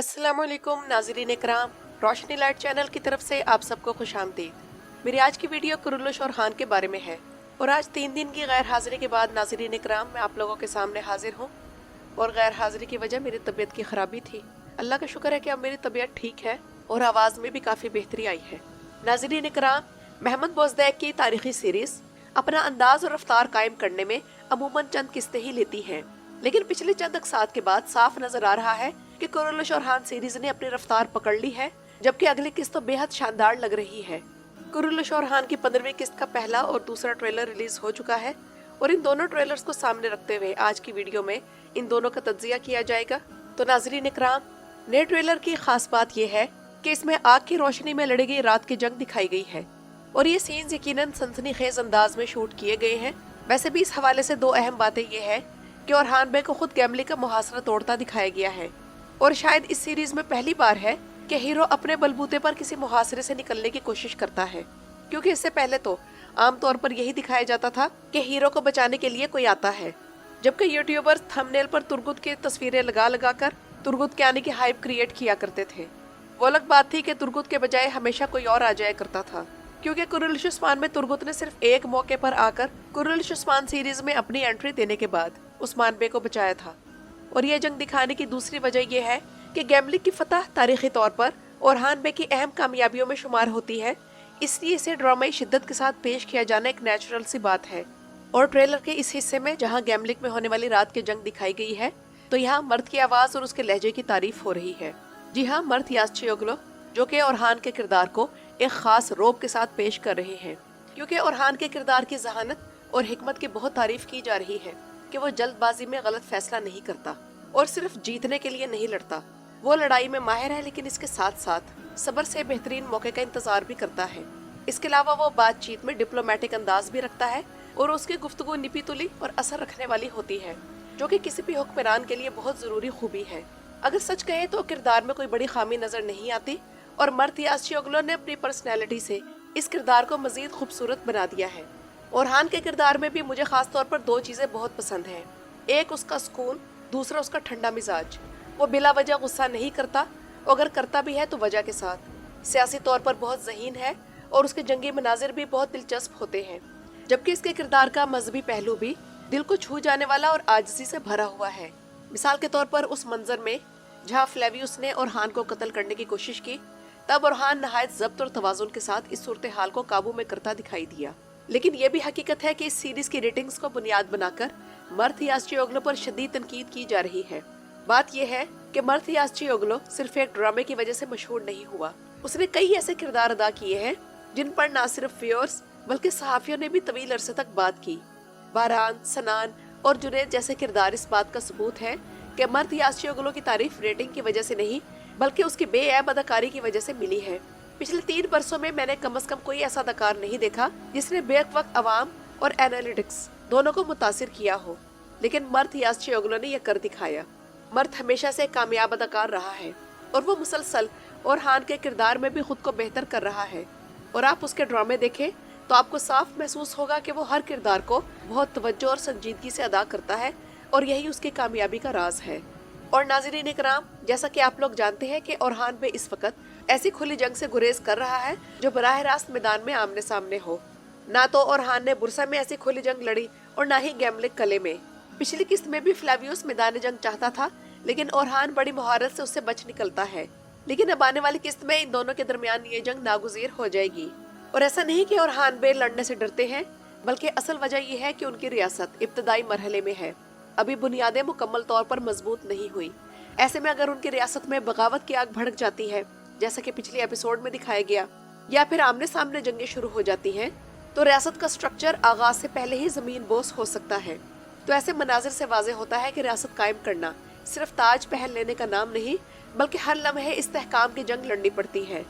अस्सलामुअलैकुम नाज़रीन इकराम, रोशनी light channel की तरफ से आप सबको खुश आमदीद। मेरी आज की वीडियो कुरुल्लुश और खान के बारे में है और आज 3 दिन की गैर हाजिरी के बाद नाज़रीन इकराम मैं आप लोगों के सामने हाजिर हूँ। और गैर हाजिरी की वजह मेरी तबीयत की खराबी थी। अल्लाह का शुक्र है कि अब मेरी तबीयत ठीक है और आवाज़ में भी काफ़ी बेहतरी आई है। नाज़रीन इकराम, महमूद बोज़दैक की तारीखी सीरीज़ अपना अंदाज और रफ्तार कायम करने में अमूमन चंद किस्तें ही लेती हैं, लेकिन पिछले चंद अक्सात के बाद साफ नजर आ रहा है कि कुरुल्लुश और खान सीरीज ने अपनी रफ्तार पकड़ ली है, जबकि अगली किस्त तो बेहद शानदार लग रही है। कुरुल्लुश और खान की 15वीं किस्त का पहला और दूसरा ट्रेलर रिलीज हो चुका है और इन दोनों ट्रेलर्स को सामने रखते हुए आज की वीडियो में इन दोनों का तज्जिया किया जाएगा। तो नाज़रीन इकराम, नए ट्रेलर की खास बात यह है कि इसमें आग की रोशनी में लड़ी गई रात की जंग दिखाई गई है और ये सीन्स यकीनन सनसनीखेज अंदाज में शूट किए गए हैं। वैसे भी इस हवाले से दो अहम बातें ये है कि ओरहान बे को खुद गैमली का मुहासरा तोड़ता दिखाया गया है और शायद इस सीरीज में पहली बार है कि हीरो अपने बलबूते पर किसी मुहासरे से निकलने की कोशिश करता है, क्योंकि इससे पहले तो आमतौर पर यही दिखाया जाता था कि हीरो को बचाने के लिए कोई आता है, जबकि यूट्यूबर्स थंबनेल पर तुर्गुत की तस्वीरें लगा लगा कर तुर्गुत के आने की हाइप क्रिएट किया करते थे। वो अलग बात थी कि तुर्गुत के बजाय हमेशा कोई और आ जाया करता था, क्योंकि कुरुल्लुश उस्मान में तुर्गुत ने सिर्फ एक मौके पर आकर कुरुल्लुश उस्मान सीरीज में अपनी एंट्री देने के बाद उस्मान बे को बचाया था। और ये जंग दिखाने की दूसरी वजह यह है कि गैमली की फतह तारीखी तौर पर ओरहान बे की अहम कामयाबियों में शुमार होती है, इसलिए इसे ड्रामाई शिद्दत के साथ पेश किया जाना एक नेचुरल सी बात है। और ट्रेलर के इस हिस्से में जहां गैमलिक में होने वाली रात की जंग दिखाई गई है, तो यहाँ मर्द की आवाज और उसके लहजे की तारीफ हो रही है। जी हाँ, मर्द यास्चियोग्लो जो कि ओरहान के किरदार को एक खास रोब के साथ पेश कर रहे हैं, क्योंकि ओरहान के किरदार की जहानत और हिकमत की बहुत तारीफ की जा रही है कि वो जल्दबाजी में गलत फैसला नहीं करता और सिर्फ जीतने के लिए नहीं लड़ता। वो लड़ाई में माहिर है, लेकिन इसके साथ साथ सब्र से बेहतरीन मौके का इंतजार भी करता है। इसके अलावा वो बातचीत में डिप्लोमेटिक अंदाज भी रखता है और उसकी गुफ्तगू निपी तुली और असर रखने वाली होती है, जो कि किसी भी हुक्मरान के लिए बहुत जरूरी खूबी है। अगर सच कहे तो किरदार में कोई बड़ी खामी नजर नहीं आती और मर्द यास्चियोग्लो ने अपनी पर्सनैलिटी से इस किरदार को मजीद खूबसूरत बना दिया है। ओरहान के किरदार में भी मुझे खास तौर पर दो चीजें बहुत पसंद हैं। एक उसका सुकून, दूसरा उसका ठंडा मिजाज। वो बिला वजह गुस्सा नहीं करता, अगर करता भी है तो वजह के साथ। सियासी तौर पर बहुत ज़हीन है और उसके जंगी मनाजिर भी बहुत दिलचस्प होते हैं, जबकि इसके किरदार का मजहबी पहलू भी दिल को छू जाने वाला और आजिज़ी से भरा हुआ है। मिसाल के तौर पर उस मंजर में जहाँ फ्लेवियस ने ओरहान को कत्ल करने की कोशिश की, तब ओरहान नहायत ज़ब्त और तवाज़ुन के साथ इस सूरत हाल को काबू में करता दिखाई दिया। लेकिन यह भी हकीकत है कि इस सीरीज की रेटिंग्स को बुनियाद बनाकर मर्द यास्चियोग्लो पर शदीद तनकीद की जा रही है। बात यह है कि मर्द यास्चियोग्लो सिर्फ एक ड्रामे की वजह से मशहूर नहीं हुआ, उसने कई ऐसे किरदार अदा किए हैं जिन पर न सिर्फ व्यूअर्स बल्कि सहाफियों ने भी तवील अरसे तक बात की। बारान, सनान और जुनैद जैसे किरदार इस बात का सबूत है कि मर्द यास्चियोग्लो की तारीफ रेटिंग की वजह से नहीं बल्कि उसकी बेऐब अदाकारी की वजह से मिली है। पिछले 3 बरसों में मैंने कम से कम कोई ऐसा अदाकार नहीं देखा जिसने बेवक्त अवाम और एनालिटिक्स दोनों को मुतासिर किया हो, लेकिन मर्द यास्चियोग्लो ने यह कर दिखाया। मर्द हमेशा से कामयाब अदाकार रहा है और वो मुसलसल ओरहान के किरदार में भी खुद को बेहतर कर रहा है। और आप उसके ड्रामे देखें तो आपको साफ महसूस होगा कि वो हर किरदार को बहुत तवज्जो और संजीदगी से अदा करता है और यही उसकी कामयाबी का राज है। और नाज़रीन इकराम, जैसा कि आप लोग जानते हैं कि ओरहान बे इस वक्त ऐसी खुली जंग से गुरेज कर रहा है जो बराह रास्त मैदान में आमने सामने हो। ना तो ओरहान ने बुरसा में ऐसी खुली जंग लड़ी और ना ही गैमलिक कले में। पिछली किस्त में भी फ्लेवियस मैदान जंग चाहता था, लेकिन ओरहान बड़ी महारत से उससे बच निकलता है। लेकिन अब आने वाली किस्त में इन दोनों के दरमियान ये जंग नागुज़ीर हो जाएगी। और ऐसा नहीं कि ओरहान बे लड़ने से डरते हैं, बल्कि असल वजह यह है कि उनकी रियासत इब्तदाई मरहले में है, अभी बुनियादें मुकम्मल तौर पर मजबूत नहीं हुई। ऐसे में अगर उनकी रियासत में बगावत की आग भड़क जाती है, जैसा कि पिछले एपिसोड में दिखाया गया, या फिर आमने सामने जंगें शुरू हो जाती हैं, तो रियासत का स्ट्रक्चर आगाज से पहले ही जमीन बोस हो सकता है। तो ऐसे मनाजिर से वाज़ेह होता है कि रियासत कायम करना सिर्फ ताज पहन लेने का नाम नहीं, बल्कि हर लम्हे इस्तेहकाम की जंग लड़नी पड़ती है।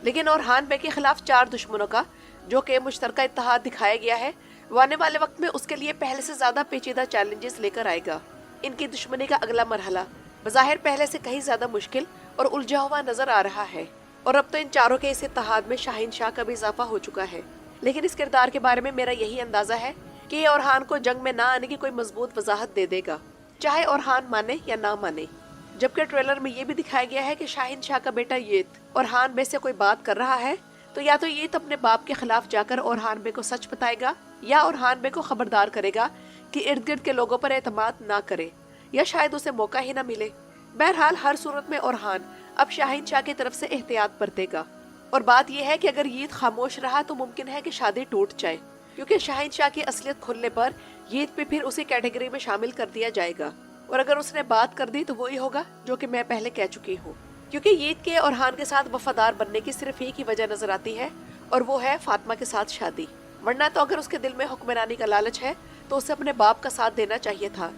लेकिन ओरहान बे के खिलाफ 4 दुश्मनों का जो कि मुश्तरका इत्तेहाद दिखाया गया है, वो आने वाले वक्त में उसके लिए पहले से ज्यादा पेचीदा चैलेंजेस लेकर आएगा। इनकी दुश्मनी का अगला मरहला बज़ाहिर पहले से कहीं ज्यादा मुश्किल और उलझा हुआ नजर आ रहा है। और अब तो इन चारों के इस इत्तेहाद में शाहीन शाह का भी इजाफा हो चुका है। लेकिन इस किरदार के बारे में मेरा यही अंदाजा है कि ये ओरहान को जंग में ना आने की कोई मजबूत वजाहत दे देगा, चाहे ओरहान माने या ना माने। जबकि ट्रेलर में ये भी दिखाया गया है कि शाहीन शाह का बेटा येत और हान बे से कोई बात कर रहा है, तो या तो येत अपने बाप के खिलाफ जाकर ओरहान बे को सच बताएगा या ओरहान बे को खबरदार करेगा कि इर्द गिर्द के लोगों पर एतमाद ना करे, या शायद उसे मौका ही ना मिले। बहरहाल हर सूरत में ओरहान अब शाहीन शाह की तरफ से एहतियात बरतेगा। और बात यह है कि अगर येत खामोश रहा तो मुमकिन है कि शादी टूट जाए, क्योंकि शाहीन शाह की असलियत खुलने पर येत पे फिर उसी कैटेगरी में शामिल कर दिया जाएगा। और अगर उसने बात कर दी तो वही होगा जो कि मैं पहले कह चुकी हूँ, क्योंकि येत के ओरहान के साथ वफादार बनने की सिर्फ एक ही वजह नजर आती है, और वो है फातिमा के साथ शादी। वरना तो अगर उसके दिल में हुक्मरानी का लालच है तो उसे अपने बाप का साथ देना चाहिए था।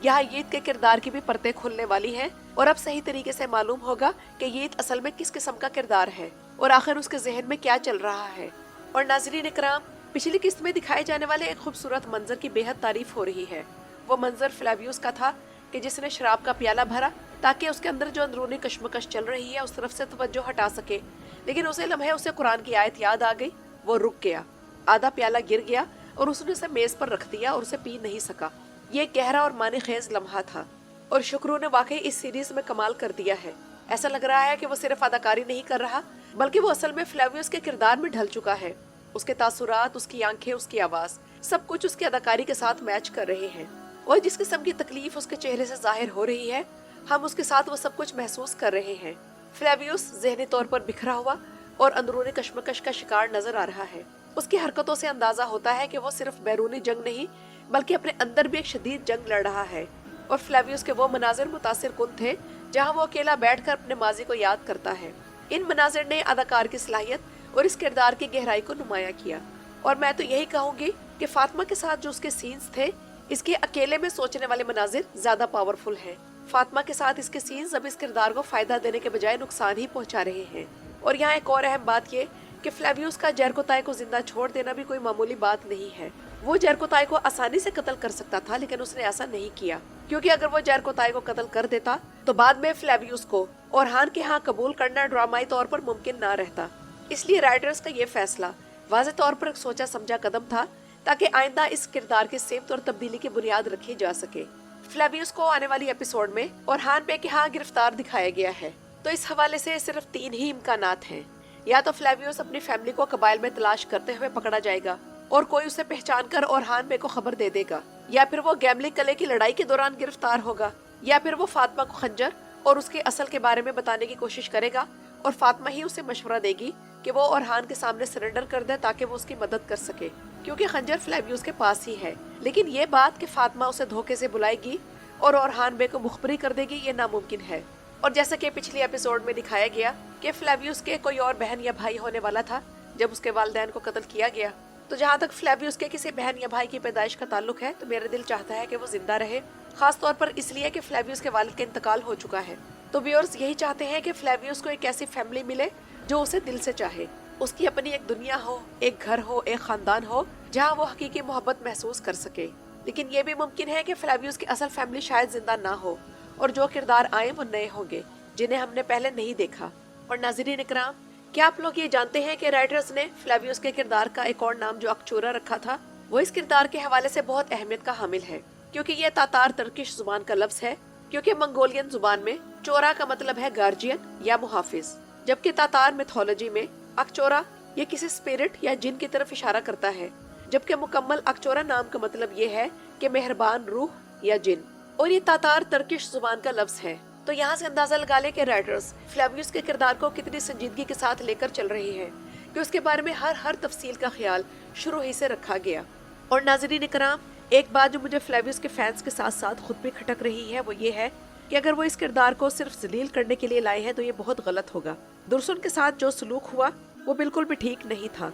यहाँ येत के किरदार की भी परतें खुलने वाली हैं और अब सही तरीके से मालूम होगा कि येत असल में किस किस्म का किरदार है और आखिर उसके जहन में क्या चल रहा है। और नाज़रीन इकराम, पिछली किस्त में दिखाए जाने वाले एक खूबसूरत मंजर की बेहद तारीफ हो रही है। वो मंजर फ्लेवियस का था कि जिसने शराब का प्याला भरा ताकि उसके अंदर जो अंदरूनी कश्मकश चल रही है उस तरफ से तवज्जो हटा सके, लेकिन उसे लम्हे उसे कुरान की आयत याद आ गई। वो रुक गया, आधा प्याला गिर गया और उसने उसे मेज पर रख दिया और उसे पी नहीं सका। ये गहरा और मानी खेज लम्हा था और शुक्रू ने वाकई इस सीरीज में कमाल कर दिया है। ऐसा लग रहा है कि वो सिर्फ अदाकारी नहीं कर रहा बल्कि वो असल में फ्लेवियस के किरदार में ढल चुका है। उसके तासुरात, उसकी आंखें, उसकी आवाज, सब कुछ उसकी अदाकारी के साथ मैच कर रहे हैं और जिस किस्म की तकलीफ उसके चेहरे से जाहिर हो रही है हम उसके साथ वो सब कुछ महसूस कर रहे हैं। फ्लेवियस ज़हनी तौर पर बिखरा हुआ और अंदरूनी कश्मकश का शिकार नजर आ रहा है। उसकी हरकतों से अंदाजा होता है कि वो सिर्फ बैरूनी जंग नहीं बल्कि अपने अंदर भी एक शदीद जंग लड़ रहा है। और फ्लेवियस के वो मनाजिर मुतासिर कुन थे जहाँ वो अकेला बैठकर अपने माजी को याद करता है। इन मनाजिर ने अदाकार की सलाहियत और इस किरदार की गहराई को नुमाया किया। और मैं तो यही कहूँगी कि फातिमा के साथ जो उसके सीन्स थे, इसके अकेले में सोचने वाले मनाजिर ज्यादा पावरफुल हैं। फातिमा के साथ इसके सीन्स अब इस किरदार को फायदा देने के बजाय नुकसान ही पहुंचा रहे हैं। और यहाँ एक और अहम बात ये कि फ्लेवियस का जरकोताई को जिंदा छोड़ देना भी कोई मामूली बात नहीं है। वो जरकोताई को आसानी से कत्ल कर सकता था, लेकिन उसने ऐसा नहीं किया, क्योंकि अगर वो जरकोताई को कत्ल कर देता तो बाद में फ्लेवियस को ओरहान के यहाँ कबूल करना ड्रामाई तौर पर मुमकिन ना रहता। इसलिए राइटर्स का ये फैसला वाज़ेह तौर पर एक सोचा समझा कदम था ताकि आइंदा इस किरदार की सेफ्त और तब्दीली की बुनियाद रखी जा सके। फ्लेवियस को आने वाली एपिसोड में ओरहान बे के यहाँ गिरफ्तार दिखाया गया है, तो इस हवाले से सिर्फ 3 ही इम्कानात हैं। या तो फ्लेवियस अपनी फैमिली को कबाइल में तलाश करते हुए पकड़ा जाएगा और कोई उसे पहचान कर ओरहान बे को खबर दे देगा, या फिर वो गैमलिंग कले की लड़ाई के दौरान गिरफ्तार होगा, या फिर वो फातिमा को खंजर और उसके असल के बारे में बताने की कोशिश करेगा और फातिमा ही उसे मशवरा देगी कि वो ओरहान के सामने सरेंडर कर दे ताकि वो उसकी मदद कर सके, क्योंकि खंजर फ्लेवियस के पास ही है। लेकिन ये बात कि फातिमा उसे धोखे से बुलाएगी और ओरहान बे को मुखबरी कर देगी, ये नामुमकिन है। और जैसा कि पिछले एपिसोड में दिखाया गया कि फ्लेवियस के कोई और बहन या भाई होने वाला था जब उसके वालिदैन को कत्ल किया गया, तो जहाँ तक फ्लेवियस के किसी बहन या भाई की पैदाइश का ताल्लुक है तो मेरा दिल चाहता है कि वो जिंदा रहे, खास तौर पर इसलिए कि फ्लेवियस के वालिद का इंतकाल हो चुका है। तो व्यूअर्स यही चाहते हैं कि फ्लेवियस को एक ऐसी फैमिली मिले जो उसे दिल से चाहे, उसकी अपनी एक दुनिया हो, एक घर हो, एक खानदान हो जहाँ वो हकीकी मोहब्बत महसूस कर सके। लेकिन ये भी मुमकिन है कि फ्लेवियस की असल फैमिली शायद जिंदा ना हो और जो किरदार आए वो नए होंगे जिन्हें हमने पहले नहीं देखा। और नाज़रीन इकराम, क्या आप लोग ये जानते हैं कि राइटर्स ने फ्लेवियस के किरदार का एक और नाम जो अकचोरा रखा था वो इस किरदार के हवाले से बहुत अहमियत का हामिल है, क्योंकि ये तातार तर्किश जुबान का लफ्ज है। क्योंकि मंगोलियन जुबान में चोरा का मतलब है गार्जियन या मुहाफिज, जबकि तातार मिथोलॉजी में अकचोरा ये किसी स्पिरिट या जिन की तरफ इशारा करता है, जबकि मुकम्मल अकचोरा नाम का मतलब ये है कि मेहरबान रूह या जिन। और ये तातार तर्किश जुबान का लफ्ज है। तो यहाँ से अंदाजा लगा ले कि राइटर्स फ्लेवियस के किरदार को कितनी संजीदगी के साथ लेकर चल रही है कि उसके बारे में हर तफसील का ख्याल शुरू ही से रखा गया। और नाज़रीन इकराम, एक बात जो मुझे फ्लेवियस के फैंस के साथ साथ खुद भी खटक रही है वो ये है कि अगर वो इस किरदार को सिर्फ जलील करने के लिए लाए हैं तो ये बहुत गलत होगा। दुर्सन के साथ जो सलूक हुआ वो बिल्कुल भी ठीक नहीं था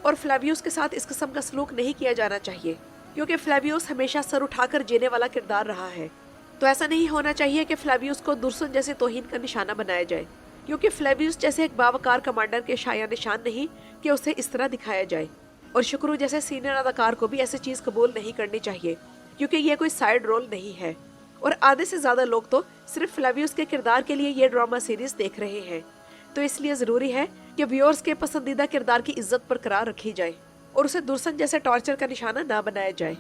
और फ्लेवियस के साथ इस किस्म का सलूक नहीं किया जाना चाहिए, क्योंकि फ्लेवियस हमेशा सर उठाकर जीने वाला किरदार रहा है। तो ऐसा नहीं होना चाहिए कि फ्लेवियस को दुर्सन जैसे तौहीन का निशाना बनाया जाए, क्योंकि फ्लेवियस जैसे एक बावकार कमांडर के शाया निशान नहीं कि उसे इस तरह दिखाया जाए। और शुक्रू जैसे सीनियर अदाकार को भी ऐसी चीज कबूल नहीं करनी चाहिए, क्योंकि ये कोई साइड रोल नहीं है। और आधे से ज्यादा लोग तो सिर्फ फ्लेवियस के किरदार के लिए ये ड्रामा सीरीज देख रहे हैं। तो इसलिए जरूरी है कि व्यूअर्स के पसंदीदा किरदार की इज्जत बरकरार रखी जाए और उसे दुर्सन जैसे टॉर्चर का निशाना ना बनाया जाए।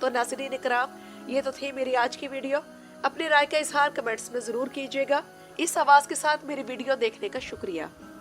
तो नाज़रीन इकराम, ये तो थी मेरी आज की वीडियो। اپنی رائے کا اظہار کمنٹس میں ضرور کیجیے گا۔ اس آواز کے ساتھ میری ویڈیو دیکھنے کا شکریہ۔